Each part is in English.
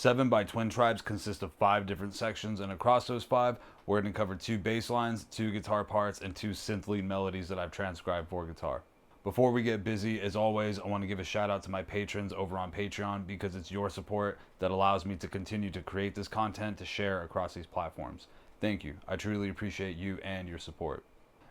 VII by Twin Tribes consists of 5 different sections, and across those 5, we're going to cover 2 bass lines, 2 guitar parts, and 2 synth lead melodies that I've transcribed for guitar. Before we get busy, as always, I want to give a shout out to my patrons over on Patreon, because it's your support that allows me to continue to create this content to share across these platforms. Thank you. I truly appreciate you and your support.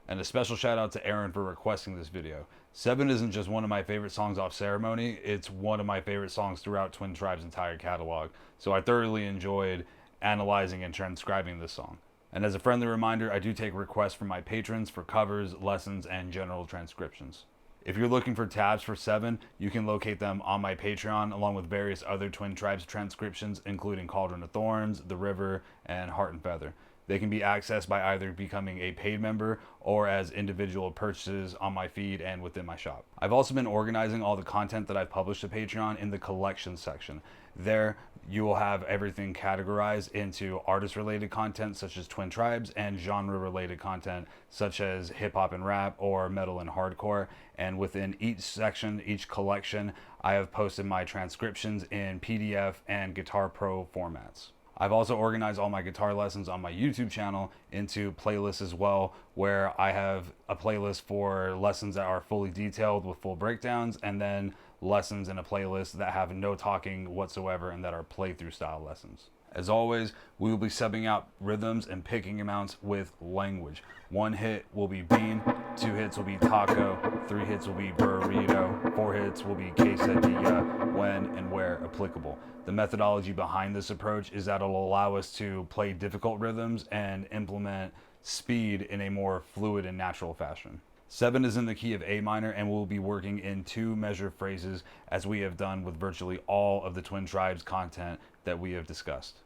And a special shout out to Aaron for requesting this video. VII isn't just one of my favorite songs off Ceremony, it's one of my favorite songs throughout Twin Tribe's entire catalog. So I thoroughly enjoyed analyzing and transcribing this song. And as a friendly reminder, I do take requests from my patrons for covers, lessons, and general transcriptions. If you're looking for tabs for VII, you can locate them on my Patreon, along with various other Twin Tribes transcriptions, including Cauldron of Thorns, The River, and Heart and Feather. They can be accessed by either becoming a paid member or as individual purchases on my feed and within my shop. I've also been organizing all the content that I've published to Patreon in the collections section. There, you will have everything categorized into artist-related content such as Twin Tribes and genre-related content such as hip-hop and rap or metal and hardcore. And within each section, each collection, I have posted my transcriptions in PDF and Guitar Pro formats. I've also organized all my guitar lessons on my YouTube channel into playlists as well, where I have a playlist for lessons that are fully detailed with full breakdowns, and then lessons in a playlist that have no talking whatsoever and that are playthrough style lessons. As always, we will be subbing out rhythms and picking amounts with language. 1 hit will be bean, 2 hits will be taco, 3 hits will be burrito, 4 hits will be quesadilla, when and where applicable. The methodology behind this approach is that it'll allow us to play difficult rhythms and implement speed in a more fluid and natural fashion. VII is in the key of A minor, and we'll be working in 2 measure phrases, as we have done with virtually all of the Twin Tribes content that we have discussed.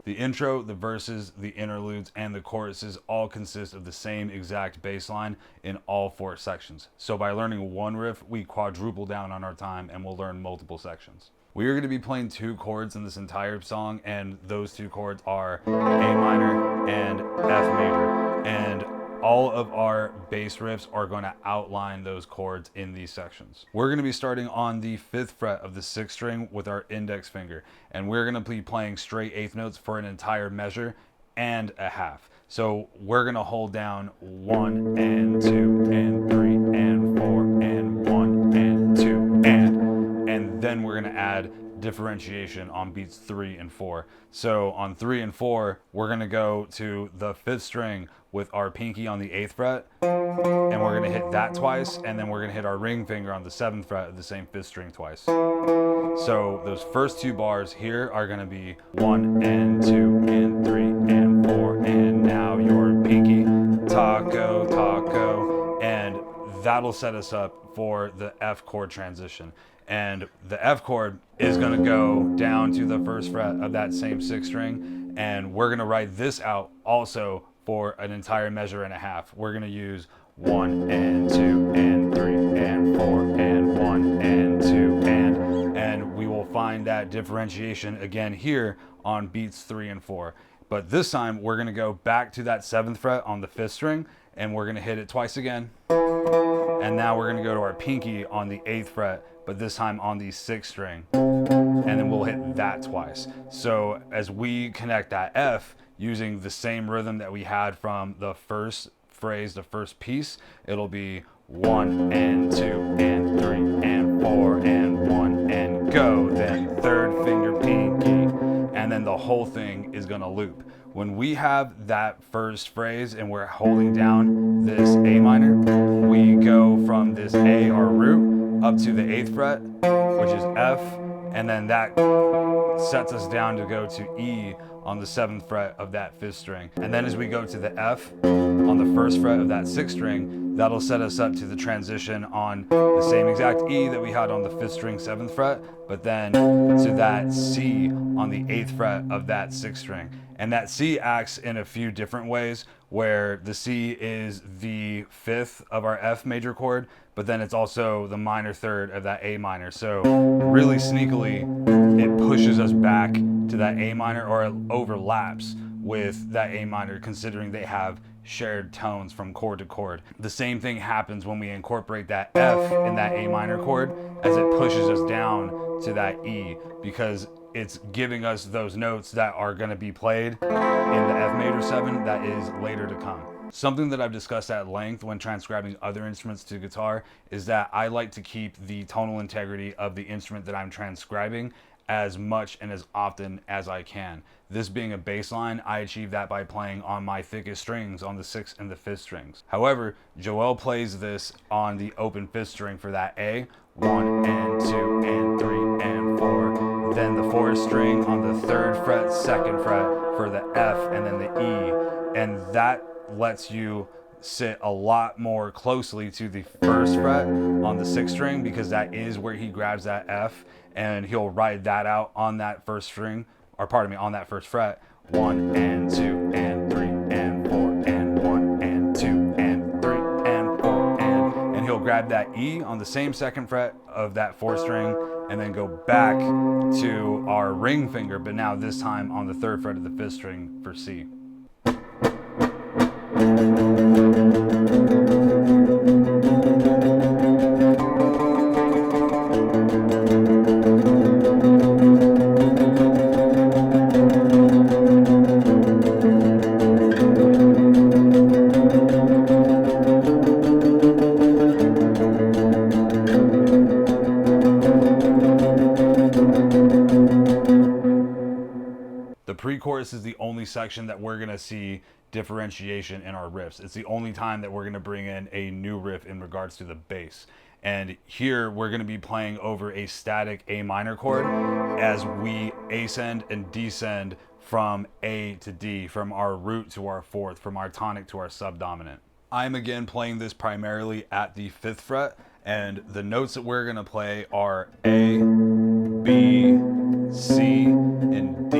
The intro, the verses, the interludes, and the choruses all consist of the same exact bass line in all 4 sections. So by learning 1 riff, we quadruple down on our time and we'll learn multiple sections. We are going to be playing 2 chords in this entire song, and those 2 chords are A minor and F major. And all of our bass riffs are going to outline those chords in these sections. We're going to be starting on the 5th fret of the 6th string with our index finger, and we're going to be playing straight 8th notes for an entire measure and a half. So we're going to hold down 1 and 2 and 3 and 4 and 1 and 2 and then we're going to add differentiation on beats 3 and 4. So on 3 and 4, we're going to go to the 5th string with our pinky on the 8th fret, and we're going to hit that twice, and then we're going to hit our ring finger on the 7th fret of the same 5th string twice. So those first 2 bars here are going to be 1 and 2 and 3 and 4, and now your pinky, taco, taco, and that'll set us up for the F chord transition. And the F chord is going to go down to the 1st fret of that same 6th string, and we're going to write this out also for an entire measure and a half. We're going to use 1 and 2 and 3 and 4 and 1 and 2 and we will find that differentiation again here on beats 3 and 4. But this time we're going to go back to that 7th fret on the 5th string, and we're going to hit it twice again. And now we're going to go to our pinky on the 8th fret, but this time on the 6th string, and then we'll hit that twice. So as we connect that F using the same rhythm that we had from the first phrase, the first piece, it'll be 1 and 2 and 3 and 4 and 1 and go, then 3rd finger pinky, and then the whole thing is going to loop. When we have that first phrase and we're holding down this A minor, we go from this A, our root, up to the 8th fret, which is F, and then that sets us down to go to E on the 7th fret of that 5th string. And then as we go to the F on the 1st fret of that 6th string, that'll set us up to the transition on the same exact E that we had on the 5th string 7th fret, but then to that C on the 8th fret of that 6th string. And that C acts in a few different ways, where the C is the fifth of our F major chord, but then it's also the minor third of that A minor. So really sneakily, it pushes us back to that A minor, or it overlaps with that A minor, considering they have shared tones from chord to chord. The same thing happens when we incorporate that F in that A minor chord, as it pushes us down to that E, because it's giving us those notes that are going to be played in the F major 7 that is later to come. Something that I've discussed at length when transcribing other instruments to guitar is that I like to keep the tonal integrity of the instrument that I'm transcribing as much and as often as I can. This being a bass line, I achieve that by playing on my thickest strings on the 6th and the 5th strings. However, Joel plays this on the open 5th string for that A, 1 and 2 and 3 and 4. Then the 4th string on the 3rd fret, 2nd fret for the F, and then the E. And that lets you sit a lot more closely to the 1st fret on the 6th string, because that is where he grabs that F, and he'll ride that out on that 1st string, or pardon me, on that 1st fret. 1 and 2 and 3 and 4 and 1 and 2 and 3 and 4 and he'll grab that E on the same 2nd fret of that 4th string, and then go back to our ring finger, but now this time on the 3rd fret of the 5th string for C. The pre-chorus is the only section that we're going to see differentiation in our riffs. It's the only time that we're going to bring in a new riff in regards to the bass. And here we're going to be playing over a static A minor chord as we ascend and descend from A to D, from our root to our 4th, from our tonic to our subdominant. I'm again playing this primarily at the 5th fret, and the notes that we're going to play are A, B, C, and D.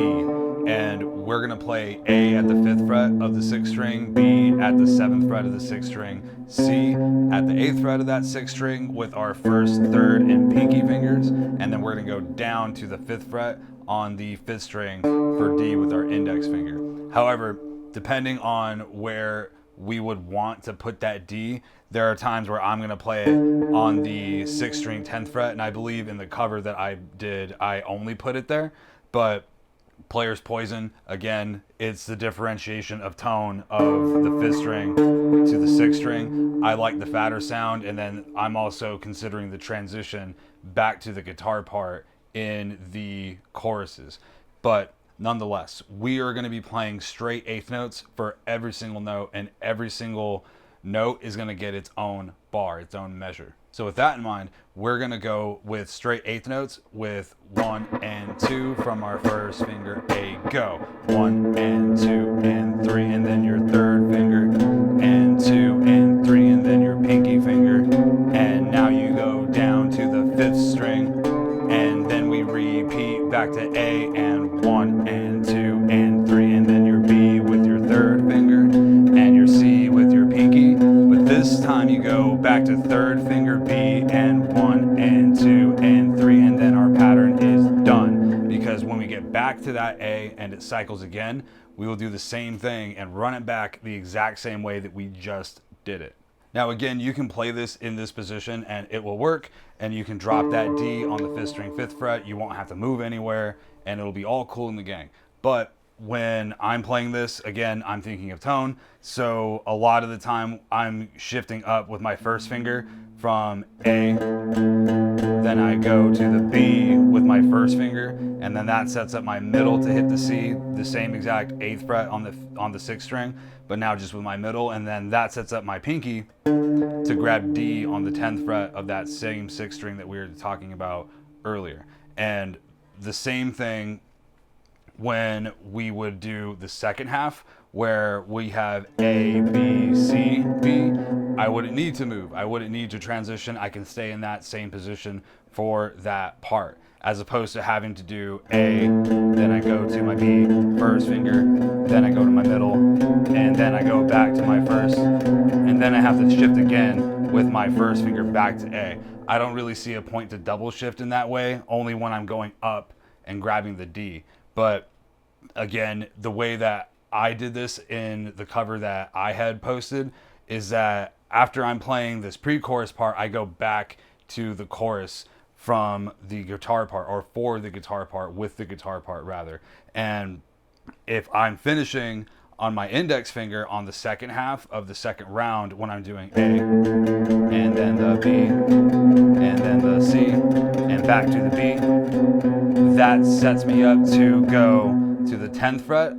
And we're going to play A at the 5th fret of the 6th string, B at the 7th fret of the 6th string, C at the 8th fret of that 6th string with our 1st, 3rd, and pinky fingers, and then we're going to go down to the 5th fret on the 5th string for D with our index finger. However, depending on where we would want to put that D, there are times where I'm going to play it on the 6th string 10th fret, and I believe in the cover that I did, I only put it there. But Player's Poison, again, it's the differentiation of tone of the 5th string to the 6th string. I like the fatter sound, and then I'm also considering the transition back to the guitar part in the choruses. But nonetheless, we are going to be playing straight 8th notes for every single note, and every single note is going to get its own bar, its own measure. So with that in mind, we're going to go with straight 8th notes with 1 and 2 from our 1st finger, A, go. 1 and 2 and 3, and then your 3rd finger, and 2 and 3, and then your pinky finger. And now you go down to the 5th string, and then we repeat back to A, and 1 and 2 and 3, and then your B with your 3rd finger, and your C with your pinky. But this time you go back to 3rd finger, B, and 1 and 2 and 3, and then our pattern is done. Because when we get back to that A and it cycles again, we will do the same thing and run it back the exact same way that we just did it. Now again, you can play this in this position and it will work, and you can drop that D on the 5th string 5th fret. You won't have to move anywhere, and it'll be all cool in the gang. But when I'm playing this, again, I'm thinking of tone. So a lot of the time I'm shifting up with my 1st finger from A, then I go to the B with my 1st finger, and then that sets up my middle to hit the C, the same exact 8th fret on the 6th string, but now just with my middle, and then that sets up my pinky to grab D on the 10th fret of that same 6th string that we were talking about earlier. And the same thing when we would do the second half, where we have A, B, C, B, I wouldn't need to move. I wouldn't need to transition. I can stay in that same position for that part. as opposed to having to do A, then I go to my B, first finger, then I go to my middle, and then I go back to my first, and then I have to shift again with my first finger back to A. I don't really see a point to double shift in that way, only when I'm going up and grabbing the D. But again, the way that I did this in the cover that I had posted is that after I'm playing this pre-chorus part, I go back to the chorus from the guitar part, or for the guitar part, with the guitar part rather. And if I'm finishing on my index finger on the second half of the second round when I'm doing A, and then the B, and then the C, and back to the B, that sets me up to go to the 10th fret,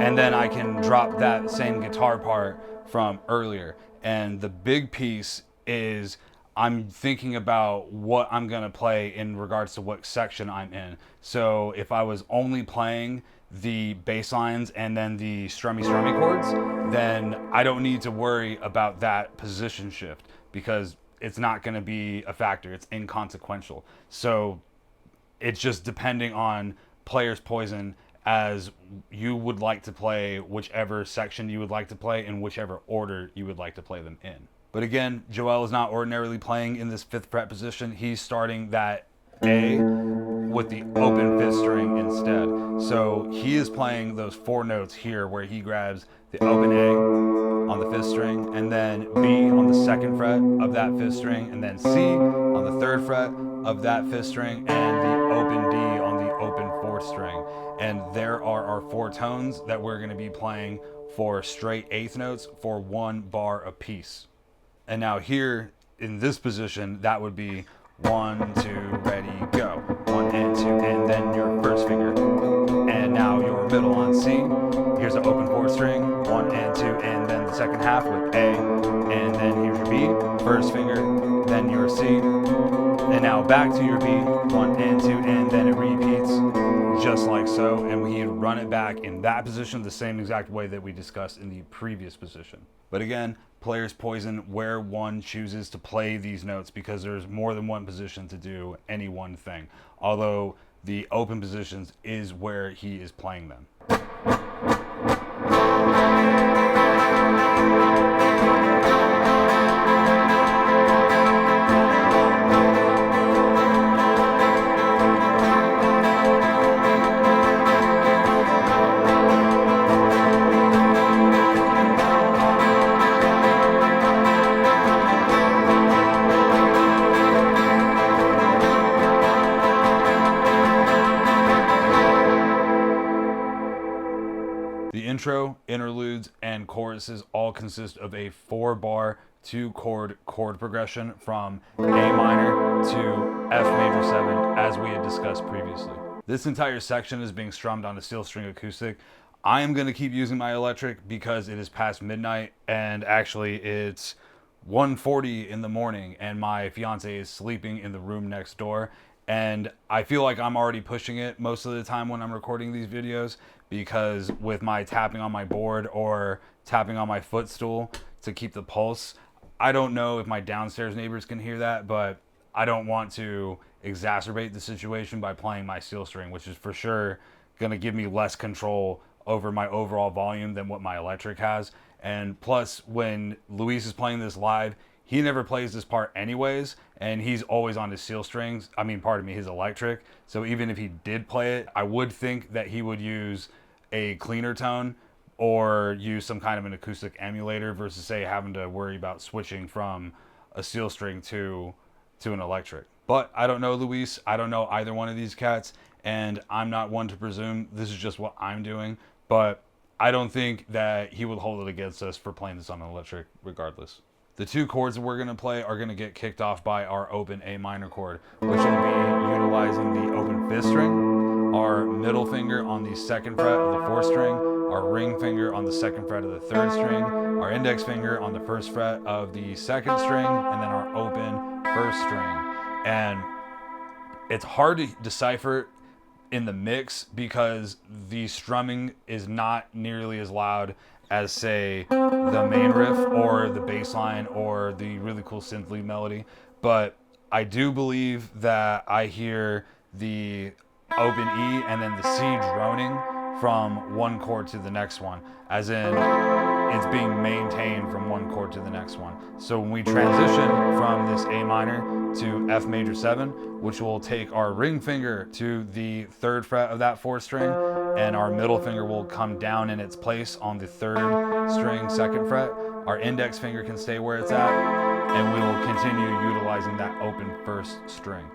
and then I can drop that same guitar part from earlier. And the big piece is I'm thinking about what I'm going to play in regards to what section I'm in. So if I was only playing the bass lines and then the strummy chords, then I don't need to worry about that position shift because it's not going to be a factor. It's inconsequential. So it's just depending on player's poison as you would like to play whichever section you would like to play in whichever order you would like to play them in. But again, Joel is not ordinarily playing in this 5th fret position. He's starting that A with the open 5th string instead. So he is playing those 4 notes here where he grabs the open A on the 5th string, and then B on the 2nd fret of that 5th string, and then C on the 3rd fret of that 5th string, and the open D on the open 4th string. And there are our 4 tones that we're going to be playing for straight 8th notes for 1 bar apiece. And now here in this position, that would be 1, 2, ready, go. 1 and 2, and then your first finger. And now your middle on C. Here's an open 4th string, 1 and 2, and then the second half with A. And then here's your B, first finger, then your C. And now back to your B, 1 and 2, and then it repeats just like so. And we run it back in that position the same exact way that we discussed in the previous position. But again, player's poison where one chooses to play these notes because there's more than one position to do any one thing. Although the open positions is where he is playing them. Intro, interludes, and choruses all consist of a 4-bar, 2-chord chord progression from A minor to F major 7 as we had discussed previously. This entire section is being strummed on a steel string acoustic. I am going to keep using my electric because it is past midnight and actually it's 1:40 in the morning and my fiance is sleeping in the room next door. And I feel like I'm already pushing it most of the time when I'm recording these videos because with my tapping on my board or tapping on my footstool to keep the pulse, I don't know if my downstairs neighbors can hear that, but I don't want to exacerbate the situation by playing my steel string, which is for sure going to give me less control over my overall volume than what my electric has. And plus, when Luis is playing this live, he never plays this part anyways, and he's always on his steel strings. I mean, pardon me, his electric. So even if he did play it, I would think that he would use a cleaner tone or use some kind of an acoustic emulator versus, say, having to worry about switching from a steel string to an electric. But I don't know Luis. I don't know either one of these cats, and I'm not one to presume. This is just what I'm doing. But I don't think that he would hold it against us for playing this on an electric regardless. The 2 chords that we're going to play are going to get kicked off by our open A minor chord, which will be utilizing the open 5th string, our middle finger on the 2nd fret of the 4th string, our ring finger on the 2nd fret of the 3rd string, our index finger on the 1st fret of the 2nd string, and then our open 1st string. And it's hard to decipher in the mix because the strumming is not nearly as loud as, say, the main riff or the bass line or the really cool synth lead melody. But I do believe that I hear the open E and then the C droning from one chord to the next one, as in it's being maintained from one chord to the next one. So when we transition from this A minor to F major 7, which will take our ring finger to the 3rd fret of that 4th string, and our middle finger will come down in its place on the 3rd string, 2nd fret, our index finger can stay where it's at, and we will continue utilizing that open 1st string.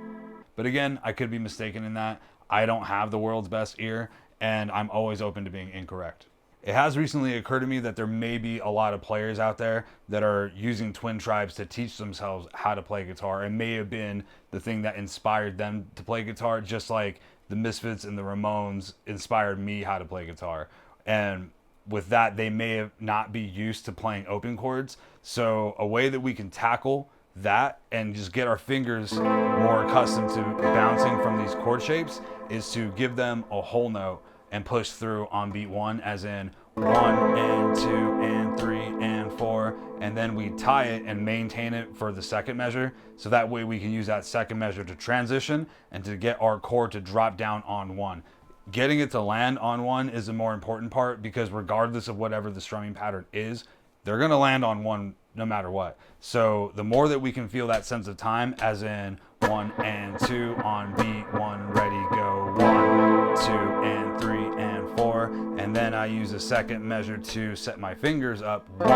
But again, I could be mistaken in that. I don't have the world's best ear, and I'm always open to being incorrect. It has recently occurred to me that there may be a lot of players out there that are using Twin Tribes to teach themselves how to play guitar. It may have been the thing that inspired them to play guitar, just like the Misfits and the Ramones inspired me how to play guitar. And with that, they may have not be used to playing open chords. So a way that we can tackle that and just get our fingers more accustomed to bouncing from these chord shapes is to give them a whole note and push through on beat 1, as in 1 and 2 and 3 and 4, and then we tie it and maintain it for the 2nd measure, so that way we can use that 2nd measure to transition and to get our chord to drop down on 1. Getting it to land on 1 is the more important part, because regardless of whatever the strumming pattern is, they're going to land on 1 no matter what. So the more that we can feel that sense of time, as in 1 and 2 on beat 1, ready, go, 1, 2 and 3 and 4, and then I use a 2nd measure to set my fingers up, 1, 2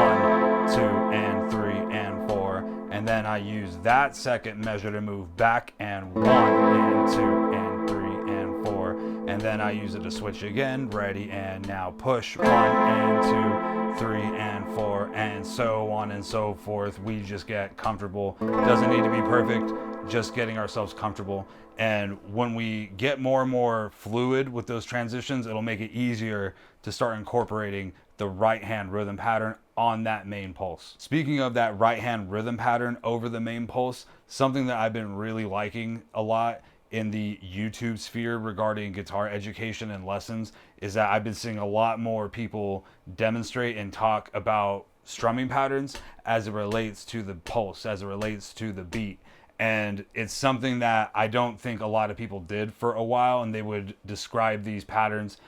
and 3 and 4, and then I use that 2nd measure to move back, and 1 and 2 and 3 and 4, and then I use it to switch again, ready, and now push, 1 and 2, 3 and 4, and so on and so forth. We just get comfortable. Doesn't need to be perfect, just getting ourselves comfortable. And when we get more and more fluid with those transitions, it'll make it easier to start incorporating the right hand rhythm pattern on that main pulse. Speaking of that right hand rhythm pattern over the main pulse, something that I've been really liking a lot in the YouTube sphere regarding guitar education and lessons is that I've been seeing a lot more people demonstrate and talk about strumming patterns as it relates to the pulse, as it relates to the beat. And it's something that I don't think a lot of people did for a while, and they would describe these patterns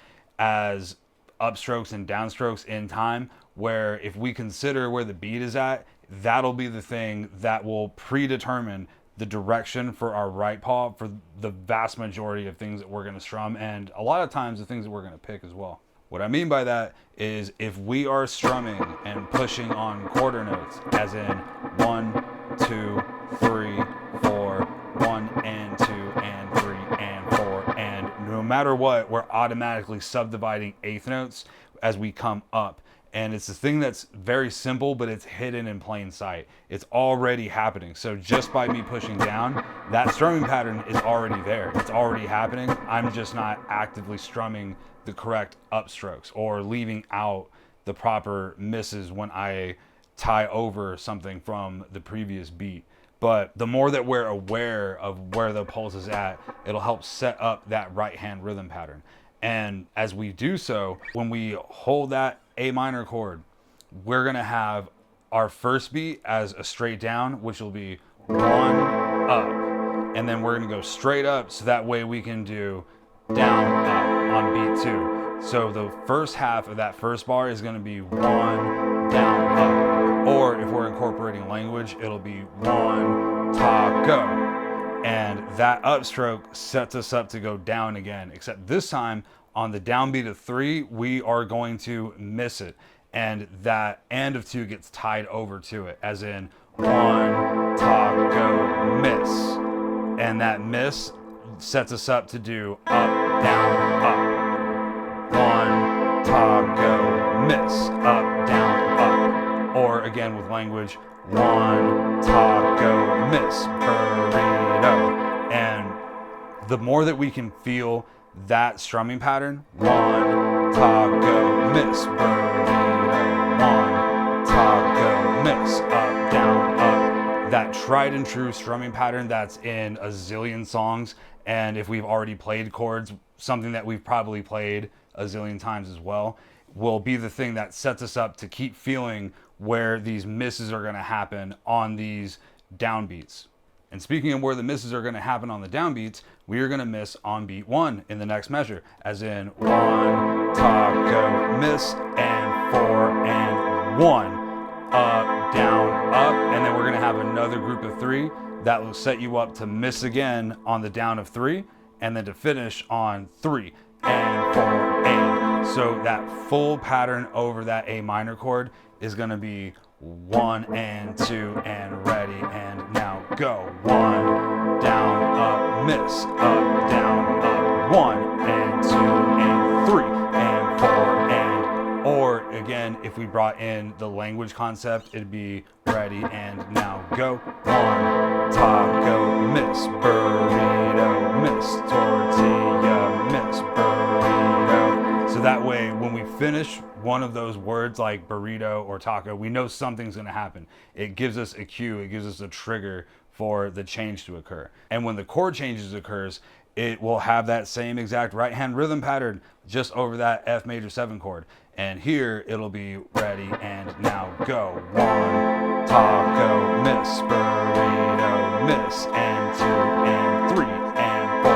as upstrokes and downstrokes in time, where if we consider where the beat is at, that'll be the thing that will predetermine the direction for our right paw for the vast majority of things that we're going to strum, and a lot of times the things that we're going to pick as well. What I mean by that is if we are strumming and pushing on quarter notes, as in 1, 2, 3, 4, 1 and 2 and 3 and 4, and no matter what, we're automatically subdividing eighth notes as we come up. And it's a thing that's very simple, but it's hidden in plain sight. It's already happening. So just by me pushing down, that strumming pattern is already there. It's already happening. I'm just not actively strumming the correct upstrokes or leaving out the proper misses when I tie over something from the previous beat. But the more that we're aware of where the pulse is at, it'll help set up that right hand rhythm pattern. And as we do so, when we hold that A minor chord, we're gonna have our first beat as a straight down, which will be 1 up, and then we're gonna go straight up, so that way we can do down up on beat 2. So the first half of that first bar is gonna be 1 down up, or if we're incorporating language, it'll be 1 ta go. And that upstroke sets us up to go down again, except this time on the downbeat of 3, we are going to miss it. And that and of 2 gets tied over to it, as in 1, ta, go, miss. And that miss sets us up to do up, down, up. 1, ta, go, miss, up, down, up. Or again with language, 1, ta, go, miss, burrito. And the more that we can feel that strumming pattern, 1, ta, go, miss, burrito, 1, ta, go, miss, up, down, up. That tried and true strumming pattern that's in a zillion songs, and if we've already played chords, something that we've probably played a zillion times as well, will be the thing that sets us up to keep feeling where these misses are going to happen on these downbeats. And speaking of where the misses are going to happen on the downbeats, we are going to miss on beat 1 in the next measure, as in 1, taco, miss, and 4, and 1, up, down, up, and then we're going to have another group of 3 that will set you up to miss again on the down of 3, and then to finish on 3, and 4, and. So that full pattern over that A minor chord is going to be 1 and 2 and ready and now go. 1, down, up, miss, up, down, up, 1 and 2 and 3 and 4 and. Or again, if we brought in the language concept, it'd be ready and now go. 1, taco, miss, burrito, miss, tortilla, miss, burrito. So that way, when we finish one of those words like burrito or taco, we know something's going to happen. It gives us a cue, it gives us a trigger for the change to occur. And when the chord changes occurs, it will have that same exact right hand rhythm pattern just over that F major 7 chord. And here it'll be ready and now go. 1, taco, miss, burrito, miss, and 2 and 3 and 4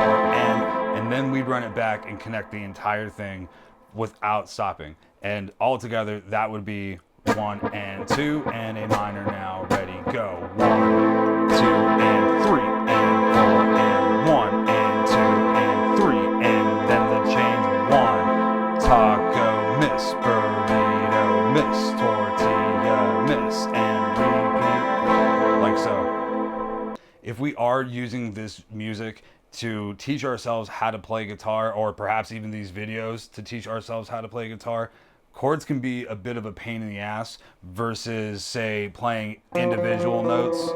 and then we run it back and connect the entire thing without stopping. And altogether, that would be 1 and 2 and A minor now, ready, go. 1, 2 and 3 and 4 and 1 and 2 and 3 and then the change. 1, taco, miss, burrito, miss, tortilla, miss, and repeat, like so. If we are using this music to teach ourselves how to play guitar, or perhaps even these videos to teach ourselves how to play guitar, chords can be a bit of a pain in the ass versus, say, playing individual notes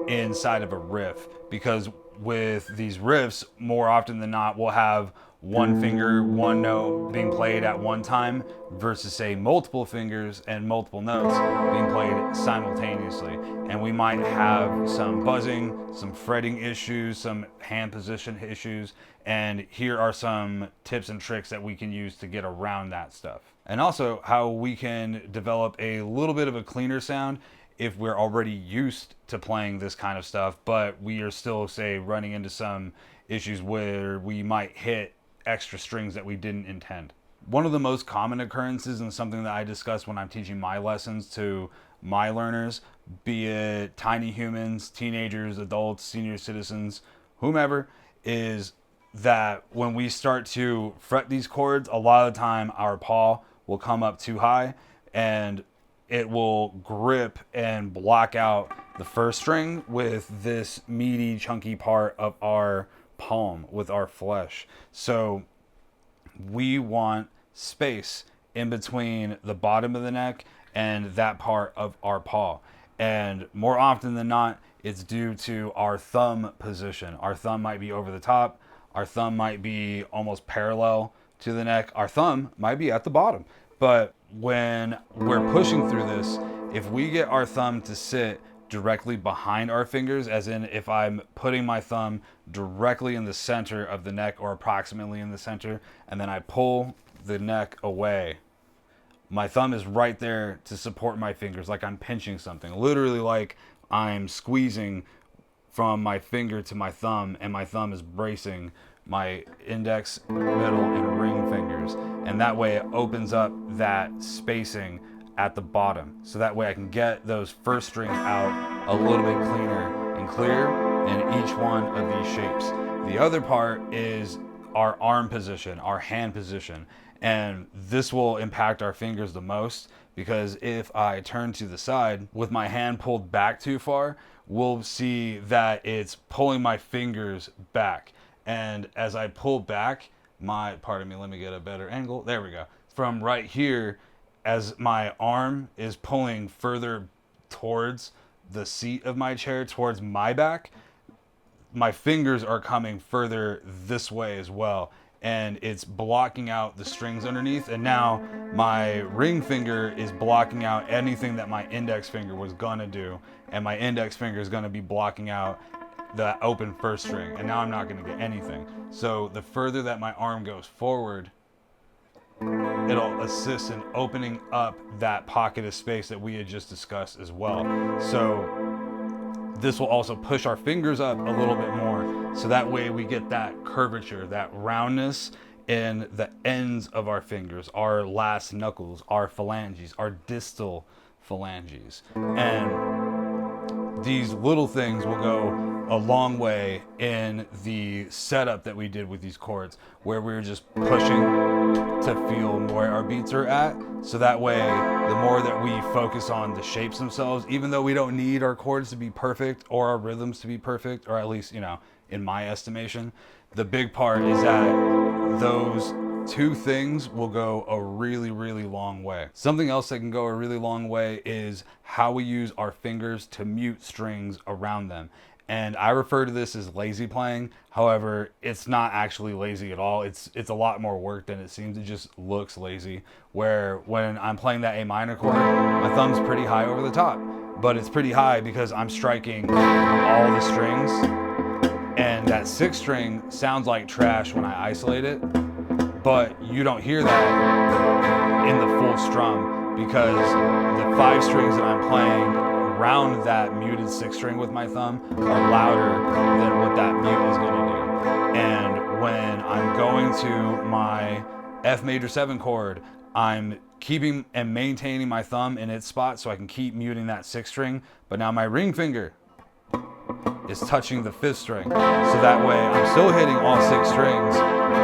inside of a riff. Because with these riffs, more often than not, we'll have one finger, one note being played at one time versus, say, multiple fingers and multiple notes being played simultaneously. And we might have some buzzing, some fretting issues, some hand position issues, and here are some tips and tricks that we can use to get around that stuff. And also how we can develop a little bit of a cleaner sound if we're already used to playing this kind of stuff, but we are still, say, running into some issues where we might hit extra strings that we didn't intend. One of the most common occurrences, and something that I discuss when I'm teaching my lessons to my learners, be it tiny humans, teenagers, adults, senior citizens, whomever, is that when we start to fret these chords, a lot of the time our paw will come up too high and it will grip and block out the first string with this meaty, chunky part of our palm, with our flesh. So we want space in between the bottom of the neck and that part of our paw. And more often than not, it's due to our thumb position. Our thumb might be over the top. Our thumb might be almost parallel to the neck. Our thumb might be at the bottom. But when we're pushing through this, if we get our thumb to sit directly behind our fingers, as in if I'm putting my thumb directly in the center of the neck or approximately in the center, and then I pull the neck away, my thumb is right there to support my fingers, like I'm pinching something, literally like I'm squeezing from my finger to my thumb, and my thumb is bracing my index, middle, and ring fingers. And that way it opens up that spacing at the bottom. So that way I can get those first strings out a little bit cleaner and clear in each one of these shapes. The other part is our arm position, our hand position. And this will impact our fingers the most, because if I turn to the side with my hand pulled back too far, we'll see that it's pulling my fingers back. And as I pull back, pardon me, let me get a better angle. There we go. From right here, as my arm is pulling further towards the seat of my chair, towards my back, my fingers are coming further this way as well. And it's blocking out the strings underneath. And now my ring finger is blocking out anything that my index finger was gonna do. And my index finger is gonna be blocking out the open first string. And now I'm not gonna get anything. So the further that my arm goes forward, it'll assist in opening up that pocket of space that we had just discussed as well. So this will also push our fingers up a little bit more, so that way we get that curvature, that roundness in the ends of our fingers, our last knuckles, our phalanges, our distal phalanges. And these little things will go a long way in the setup that we did with these chords, where we were just pushing to feel where our beats are at. So that way, the more that we focus on the shapes themselves, even though we don't need our chords to be perfect or our rhythms to be perfect, or at least, you know, in my estimation, the big part is that those two things will go a really, really long way. Something else that can go a really long way is how we use our fingers to mute strings around them. And I refer to this as lazy playing. However, it's not actually lazy at all. It's a lot more work than it seems. It just looks lazy. Where when I'm playing that A minor chord, my thumb's pretty high over the top. But it's pretty high because I'm striking all the strings. And that sixth string sounds like trash when I isolate it. But you don't hear that in the full strum, because the 5 strings that I'm playing around that muted 6th string with my thumb are louder than what that mute is going to do. And when I'm going to my F major 7 chord, I'm keeping and maintaining my thumb in its spot so I can keep muting that 6th string, but now my ring finger is touching the 5th string. So that way I'm still hitting all 6 strings,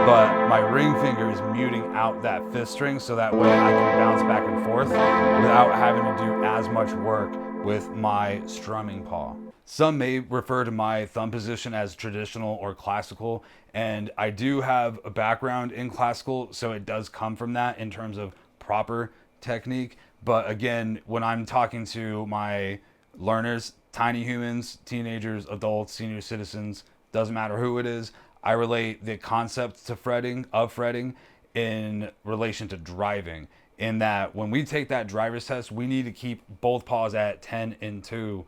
but my ring finger is muting out that 5th string, so that way I can bounce back and forth without having to do as much work with my strumming paw. Some may refer to my thumb position as traditional or classical, and I do have a background in classical, so it does come from that in terms of proper technique. But again, when I'm talking to my learners, tiny humans, teenagers, adults, senior citizens, doesn't matter who it is, I relate the concept to fretting in relation to driving, in that when we take that driver's test, we need to keep both paws at 10 and 2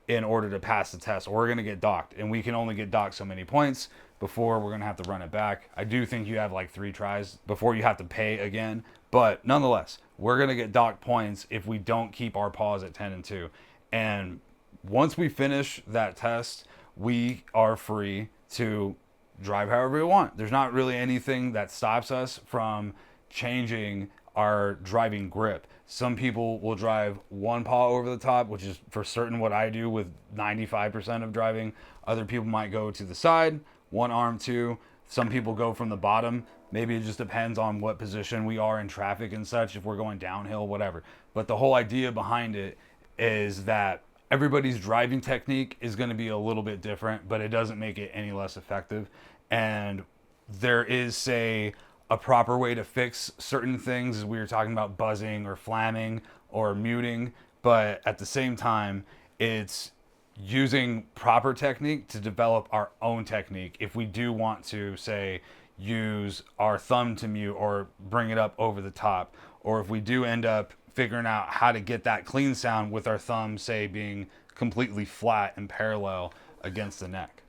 in order to pass the test, or we're going to get docked, and we can only get docked so many points before we're going to have to run it back. I do think you have like 3 tries before you have to pay again, but nonetheless, we're going to get docked points if we don't keep our paws at 10 and 2. And once we finish that test, we are free to drive however we want. There's not really anything that stops us from changing our driving grip. Some people will drive one paw over the top, which is for certain what I do with 95% of driving. Other people might go to the side, one arm, 2. Some people go from the bottom. Maybe it just depends on what position we are in traffic and such, if we're going downhill, whatever. But the whole idea behind it is that everybody's driving technique is going to be a little bit different, but it doesn't make it any less effective. And there is, say, a proper way to fix certain things, as we were talking about buzzing or flamming or muting, but at the same time, it's using proper technique to develop our own technique. If we do want to, say, use our thumb to mute or bring it up over the top, or if we do end up figuring out how to get that clean sound with our thumb, say, being completely flat and parallel against the neck.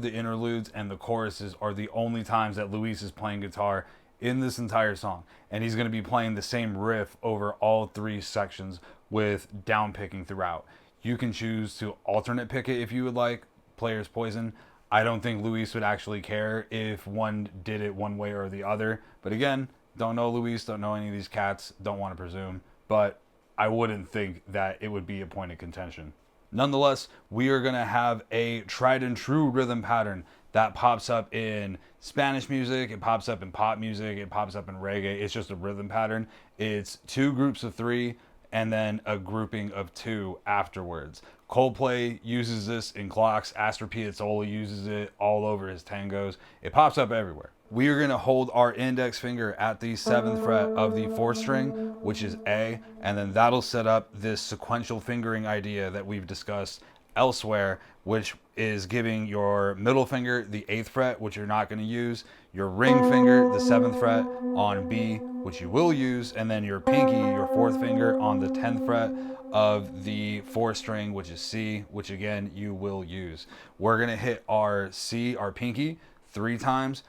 The interludes and the choruses are the only times that Luis is playing guitar in this entire song, and he's going to be playing the same riff over all 3 sections with down picking throughout. You can choose to alternate pick it if you would like, player's poison. I don't think Luis would actually care if one did it one way or the other, but again, don't know Luis, don't know any of these cats, don't want to presume, but I wouldn't think that it would be a point of contention. Nonetheless, we are going to have a tried and true rhythm pattern that pops up in Spanish music, it pops up in pop music, it pops up in reggae. It's just a rhythm pattern. It's 2 groups of 3 and then a grouping of 2 afterwards. Coldplay uses this in clocks. Astor Piazzolla uses it all over his tangos. It pops up everywhere. We are going to hold our index finger at the 7th fret of the 4th string, which is A, and then that'll set up this sequential fingering idea that we've discussed elsewhere, which is giving your middle finger the 8th fret, which you're not going to use, your ring finger the 7th fret on B, which you will use, and then your pinky, your 4th finger, on the 10th fret of the 4th string, which is C, which again you will use. We're going to hit our C, our pinky, 3 times,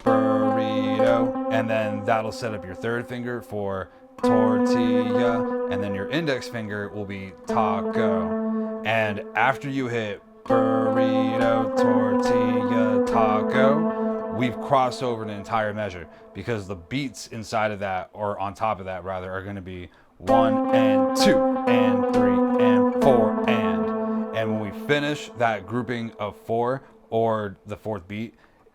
burrito, and then that'll set up your 3rd finger for tortilla, and then your index finger will be taco. And after you hit burrito, tortilla, taco, we've crossed over an entire measure, because the beats inside of that, or on top of that rather, are going to be 1 and 2 and 3 and 4 and when we finish that grouping of 4, or the 4th beat,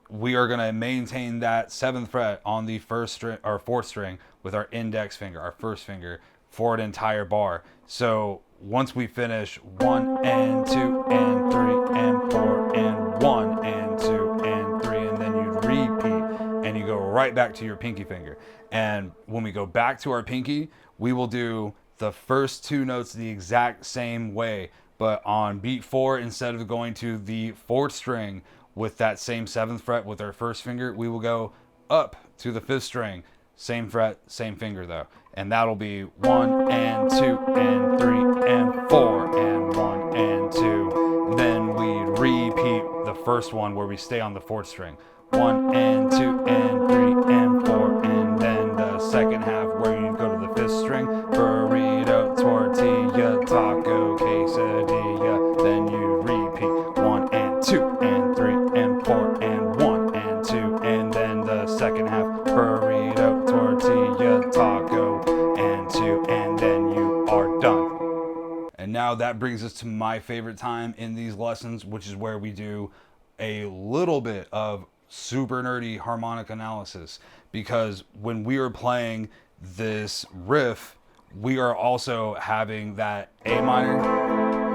we are going to maintain that 7th fret on the 1st string or 4th string with our index finger, our 1st finger, for an entire bar. So once we finish 1 and 2 and 3 and 4 and 1 and 2 and 3, and then you repeat and you go right back to your pinky finger. And when we go back to our pinky, we will do the first 2 notes the exact same way, but on beat 4, instead of going to the 4th string with that same 7th fret with our 1st finger, we will go up to the 5th string, same fret, same finger though, and that'll be 1 and 2 and 3 and 4 and 1 and 2. Then we repeat the first one where we stay on the 4th string, 1 and 2 and 3 and 4, and then the second half where you go to the 5th string, burrito, tortilla, taco, quesadilla, then you repeat 1 and 2 and 3 and 4 and 1 and 2, and then the second half, burrito, tortilla, taco, and 2, and then you are done. And now that brings us to my favorite time in these lessons, which is where we do a little bit of super nerdy harmonic analysis, because when we are playing this riff, we are also having that A minor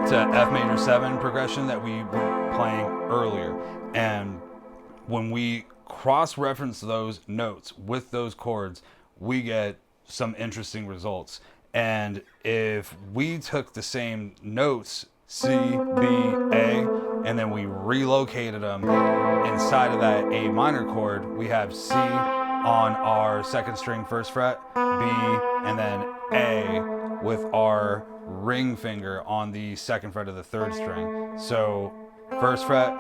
to F major 7 progression that we were playing earlier. And when we cross-reference those notes with those chords, we get some interesting results. And if we took the same notes, C, B, A, and then we relocated them inside of that A minor chord, we have C on our 2nd string 1st fret, B, and then A with our ring finger on the 2nd fret of the 3rd string. So 1st fret,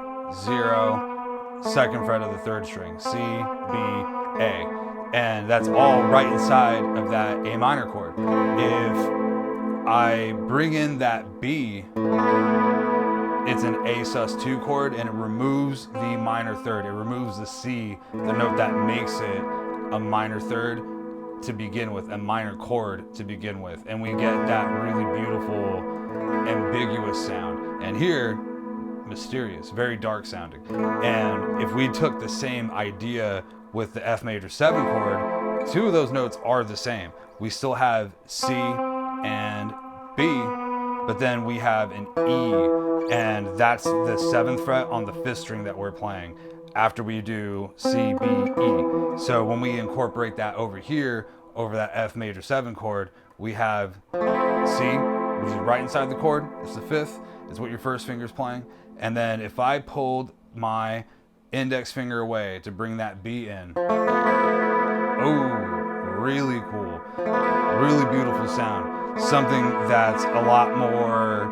0, 2nd fret of the 3rd string, C, B, A. And that's all right inside of that A minor chord. If I bring in that B, it's an A sus2 chord, and it removes the minor 3rd. It removes the C, the note that makes it a minor 3rd to begin with, a minor chord to begin with. And we get that really beautiful, ambiguous sound. And here, mysterious, very dark sounding. And if we took the same idea with the F major 7 chord, 2 of those notes are the same. We still have C and B, but then we have an E, and that's the 7th fret on the 5th string that we're playing after we do C, B, E. So when we incorporate that over here, over that F major 7 chord, we have C, which is right inside the chord. It's the 5th. It's what your 1st finger is playing. And then if I pulled my index finger away to bring that B in, oh, really cool, really beautiful sound. Something that's a lot more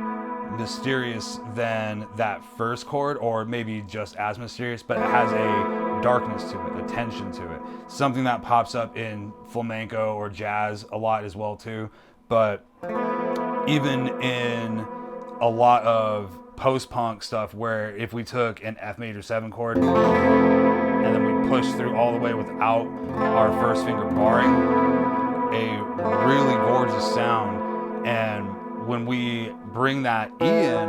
mysterious than that 1st chord, or maybe just as mysterious, but it has a darkness to it, a tension to it. Something that pops up in flamenco or jazz a lot as well too, but even in a lot of post-punk stuff, where if we took an F major 7 chord and then we pushed through all the way without our 1st finger barring, a really gorgeous sound. And when we bring that E in,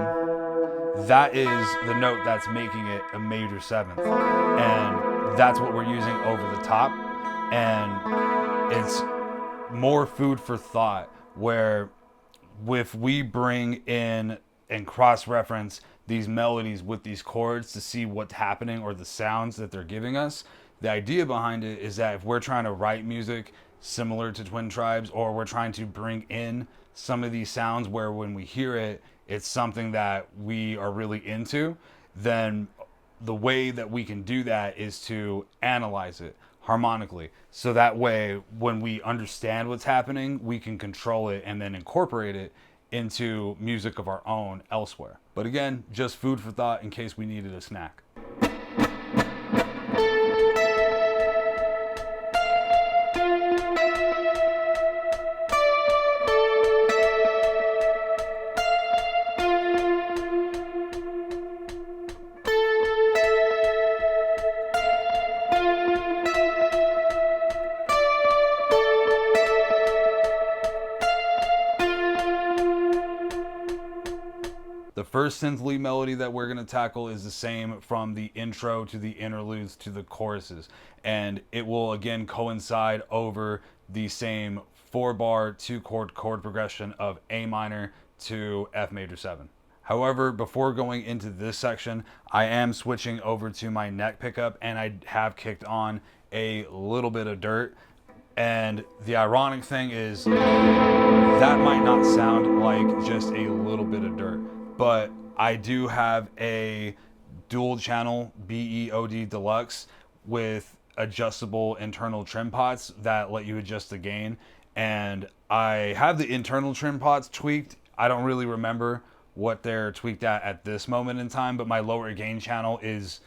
that is the note that's making it a major 7th, and that's what we're using over the top. And it's more food for thought, where if we bring in and cross-reference these melodies with these chords to see what's happening, or the sounds that they're giving us. The idea behind it is that if we're trying to write music similar to Twin Tribes, or we're trying to bring in some of these sounds where when we hear it, it's something that we are really into, then the way that we can do that is to analyze it harmonically. So that way, when we understand what's happening, we can control it and then incorporate it into music of our own elsewhere. But again, just food for thought in case we needed a snack. The first synth lead melody that we're going to tackle is the same from the intro to the interludes to the choruses, and it will again coincide over the same 4-bar 2-chord chord progression of A minor to F major 7. However, before going into this section, I am switching over to my neck pickup, and I have kicked on a little bit of dirt. And the ironic thing is that might not sound like just a little bit of dirt, but I do have a dual channel BEOD Deluxe with adjustable internal trim pots that let you adjust the gain. And I have the internal trim pots tweaked. I don't really remember what they're tweaked at this moment in time, but my lower gain channel is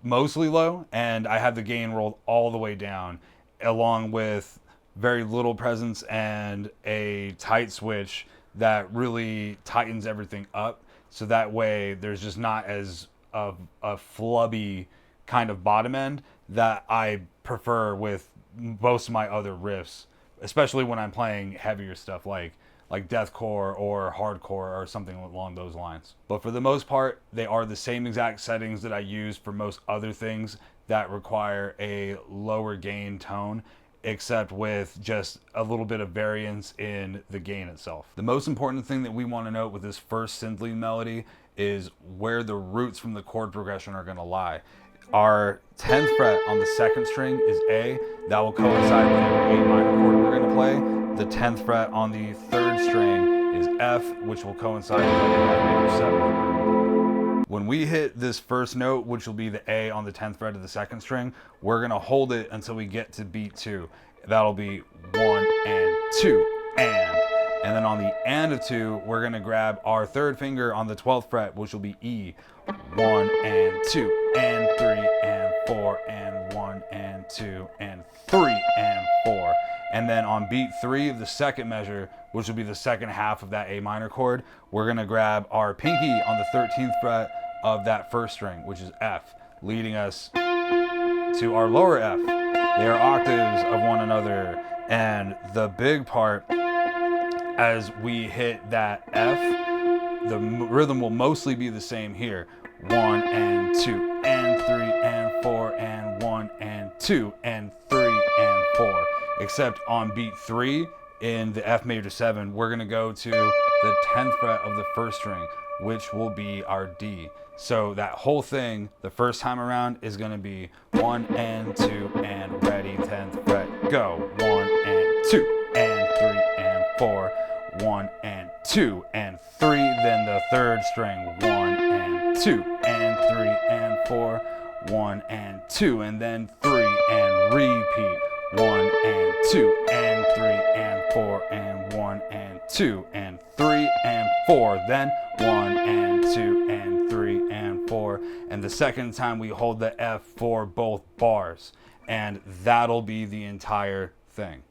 mostly low, and I have the gain rolled all the way down, along with very little presence and a tight switch that really tightens everything up. So that way there's just not as of a flubby kind of bottom end that I prefer with most of my other riffs, especially when I'm playing heavier stuff like deathcore or hardcore or something along those lines. But for the most part, they are the same exact settings that I use for most other things that require a lower gain tone, except with just a little bit of variance in the gain itself. The most important thing that we want to note with this first synth lead melody is where the roots from the chord progression are going to lie. Our 10th fret on the 2nd string is A. That will coincide with every A minor chord we're going to play. The 10th fret on the 3rd string is F, which will coincide with every F major 7. When we hit this first note, which will be the A on the 10th fret of the 2nd string, we're going to hold it until we get to beat 2. That'll be 1 and 2 and. And then on the and of 2, we're going to grab our 3rd finger on the 12th fret, which will be E. 1 and 2 and 3 and 4 and 1 and 2 and 3 and 4. And then on beat 3 of the 2nd measure, which will be the 2nd half of that A minor chord, we're going to grab our pinky on the 13th fret of that 1st string, which is F, leading us to our lower F. They are octaves of one another. And the big part, as we hit that F, the rhythm will mostly be the same here. 1 and 2 and 3 and 4 and 1 and 2 and 3 and 4. Except on beat 3 in the F major 7, we're going to go to the 10th fret of the 1st string, which will be our D. So that whole thing, the first time around, is going to be 1 and 2 and ready, 10th fret, go. 1 and 2 and 3 and 4. 1 and 2 and 3. Then the 3rd string, 1 and 2 and 3 and 4. 1 and 2 and then 3 and repeat. 1 and 2 and 3 and 4 and 1 and 2 and 3 and 4. Then 1 and 2 and 3 and 4. And the second time we hold the F for both bars. And that'll be the entire thing.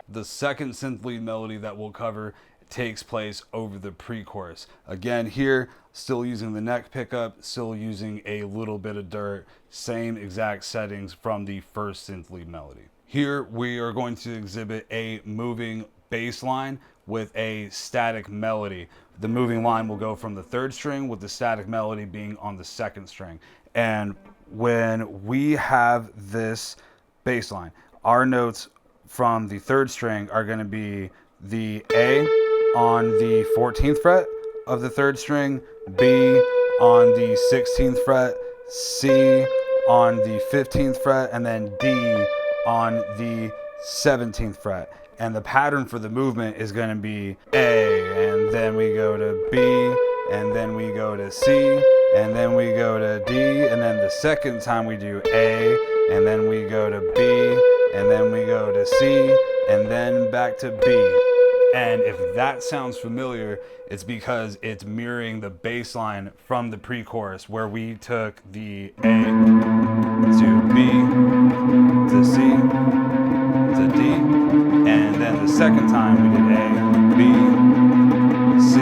The second synth lead melody that we'll cover takes place over the pre-chorus. Again, here, still using the neck pickup, still using a little bit of dirt, same exact settings from the first synth lead melody. Here, we are going to exhibit a moving bass line with a static melody. The moving line will go from the third string with the static melody being on the second string. And when we have this bass line, our notes from the third string are going to be the A on the 14th fret of the third string, B on the 16th fret, C on the 15th fret, and then D on the 17th fret. And the pattern for the movement is going to be A, and then we go to B, and then we go to C, and then we go to D, and then the second time we do A, and then we go to B, and then we go to C, and then back to B. And if that sounds familiar, it's because it's mirroring the bass line from the pre-chorus, where we took the A to B to C to D, and then the second time we did A, B, C,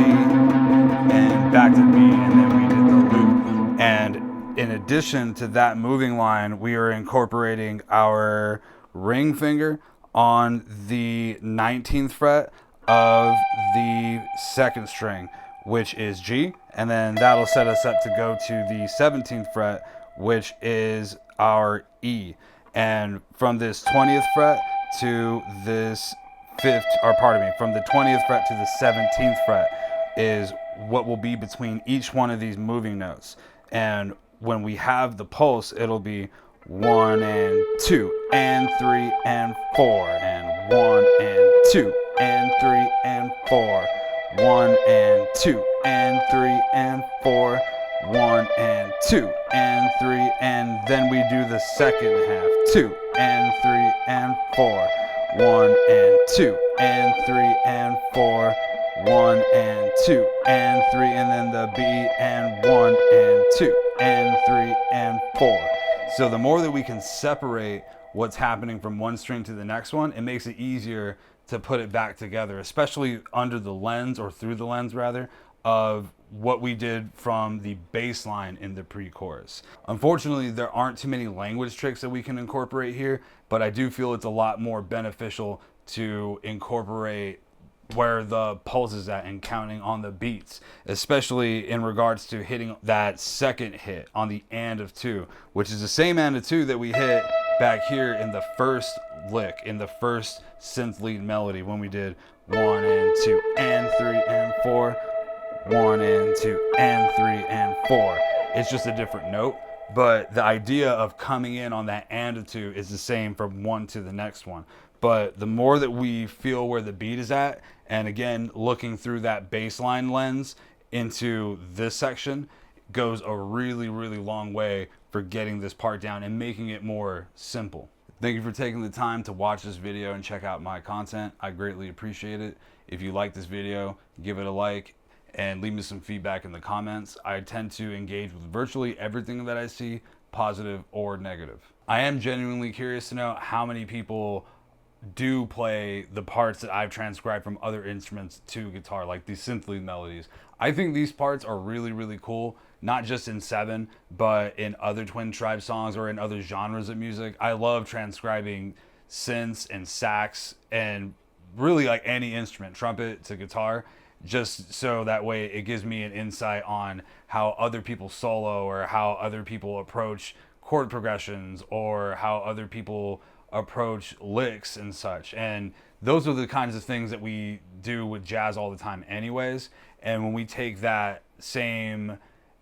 and back to B, and then we did the loop. And in addition to that moving line, we are incorporating our ring finger on the 19th fret of the second string, which is G, and then that'll set us up to go to the 17th fret, which is our E. And from this 20th fret to this from the 20th fret to the 17th fret is what will be between each one of these moving notes. And when we have the pulse, it'll be 1 and 2 and 3 and 4 and 1 and 2 and 3 and 4, 1 and 2 and 3 and 4, 1 and 2 and 3, and then we do the second half, 2 and 3 and 4, 1 and 2 and 3 and 4, 1 and 2 and 3, and then the B and 1 and 2 and 3 and 4. So the more that we can separate what's happening from one string to the next one, it makes it easier to put it back together, especially under the lens, or through the lens rather, of what we did from the bass line in the pre-chorus. Unfortunately, there aren't too many language tricks that we can incorporate here, but I do feel it's a lot more beneficial to incorporate where the pulse is at and counting on the beats, especially in regards to hitting that second hit on the and of 2, which is the same and of 2 that we hit back here in the first lick, in the first synth lead melody, when we did 1 and 2 and 3 and 4, 1 and 2 and 3 and 4. It's just a different note, but the idea of coming in on that and of 2 is the same from one to the next one. But the more that we feel where the beat is at, and again, looking through that bass line lens into this section, goes a really, really long way for getting this part down and making it more simple. Thank you for taking the time to watch this video and check out my content. I greatly appreciate it. If you like this video, give it a like and leave me some feedback in the comments. I tend to engage with virtually everything that I see, positive or negative. I am genuinely curious to know how many people do play the parts that I've transcribed from other instruments to guitar, like these synth lead melodies. I think these parts are really, really cool, not just in VII, but in other Twin Tribe songs or in other genres of music. I love transcribing synths and sax and really like any instrument, trumpet to guitar, just so that way it gives me an insight on how other people solo, or how other people approach chord progressions, or how other people approach licks and such. And those are the kinds of things that we do with jazz all the time anyways. And when we take that same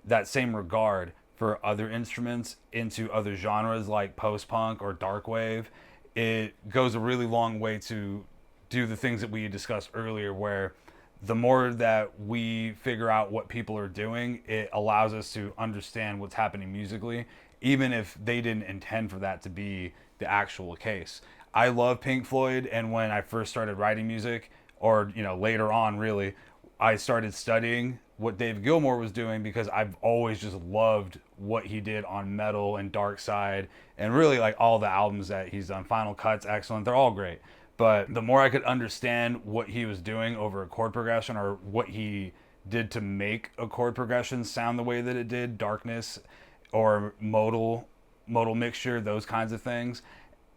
regard for other instruments into other genres like post-punk or dark wave, it goes a really long way to do the things that we discussed earlier, where the more that we figure out what people are doing, it allows us to understand what's happening musically, even if they didn't intend for that to be the actual case. I love Pink Floyd, and when I first started writing music, or later on really, I started studying what Dave Gilmour was doing, because I've always just loved what he did on Metal and Dark Side, and really like all the albums that he's done. Final Cut's excellent, they're all great. But the more I could understand what he was doing over a chord progression, or what he did to make a chord progression sound the way that it did, darkness or modal mixture, those kinds of things,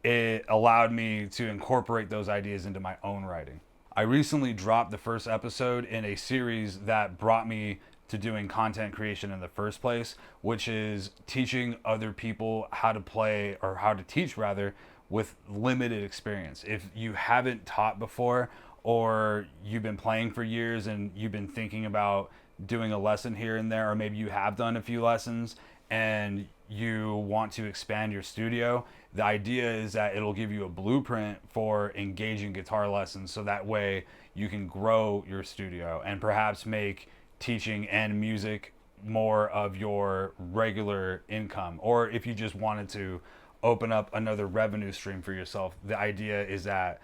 it allowed me to incorporate those ideas into my own writing. I recently dropped the first episode in a series that brought me to doing content creation in the first place, which is teaching other people how to play, or how to teach rather, with limited experience. If you haven't taught before, or you've been playing for years and you've been thinking about doing a lesson here and there, or maybe you have done a few lessons and you want to expand your studio, the idea is that it'll give you a blueprint for engaging guitar lessons, so that way you can grow your studio and perhaps make teaching and music more of your regular income. Or if you just wanted to open up another revenue stream for yourself, the idea is that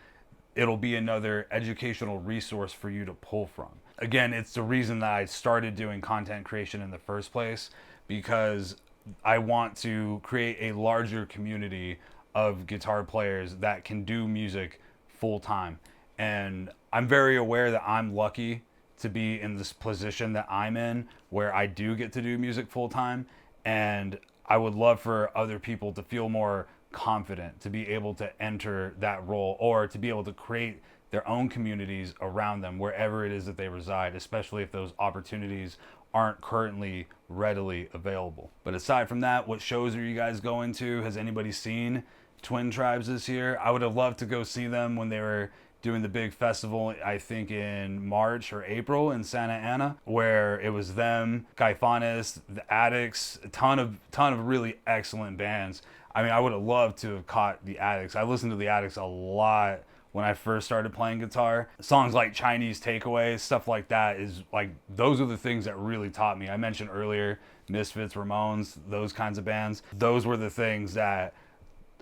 it'll be another educational resource for you to pull from. Again, it's the reason that I started doing content creation in the first place, because I want to create a larger community of guitar players that can do music full time. And I'm very aware that I'm lucky to be in this position that I'm in, where I do get to do music full time. And I would love for other people to feel more confident to be able to enter that role, or to be able to create their own communities around them wherever it is that they reside, especially if those opportunities aren't currently readily available. But aside from that, what shows are you guys going to? Has anybody seen Twin Tribes this year? I would have loved to go see them when they were doing the big festival, I think in March or April in Santa Ana, where it was them, Caifanes, the Addicts, a ton of really excellent bands. I mean, I would have loved to have caught the Addicts. I listened to the Addicts a lot when I first started playing guitar. Songs like Chinese Takeaway, stuff like that, is like, those are the things that really taught me. I mentioned earlier Misfits, Ramones, those kinds of bands. Those were the things that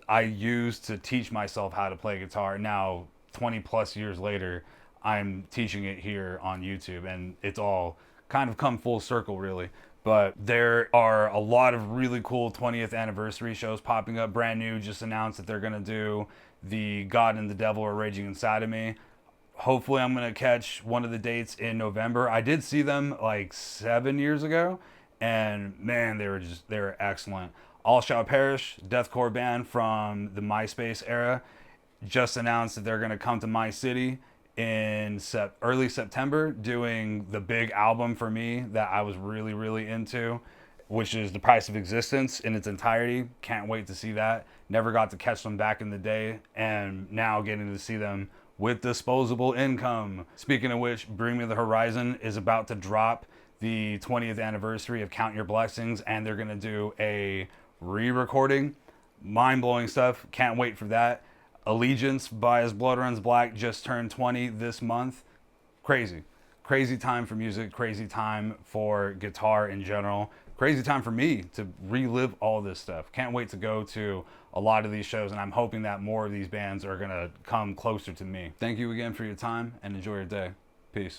I used to teach myself how to play guitar. Now, 20 plus years later, I'm teaching it here on YouTube, and it's all kind of come full circle, really. But there are a lot of really cool 20th anniversary shows popping up. Brand new, just announced that they're gonna do the God and the Devil Are Raging Inside of Me. Hopefully I'm gonna catch one of the dates in November. I did see them like 7 years ago, and man, they were excellent. All Shall Perish, deathcore band from the MySpace era, just announced that they're gonna come to my city in early September, doing the big album for me that I was really into, which is The Price of Existence in its entirety. Can't wait to see that. Never got to catch them back in the day, and now getting to see them with disposable income. Speaking of which, Bring Me the Horizon is about to drop the 20th anniversary of Count Your Blessings, and they're gonna do a re-recording. Mind-blowing stuff. Can't wait for that. Allegiance by As Blood Runs Black just turned 20 this month. Crazy time for music, crazy time for guitar in general, crazy time for me to relive all this stuff. Can't wait to go to a lot of these shows, and I'm hoping that more of these bands are gonna come closer to me. Thank you again for your time, and enjoy your day. Peace.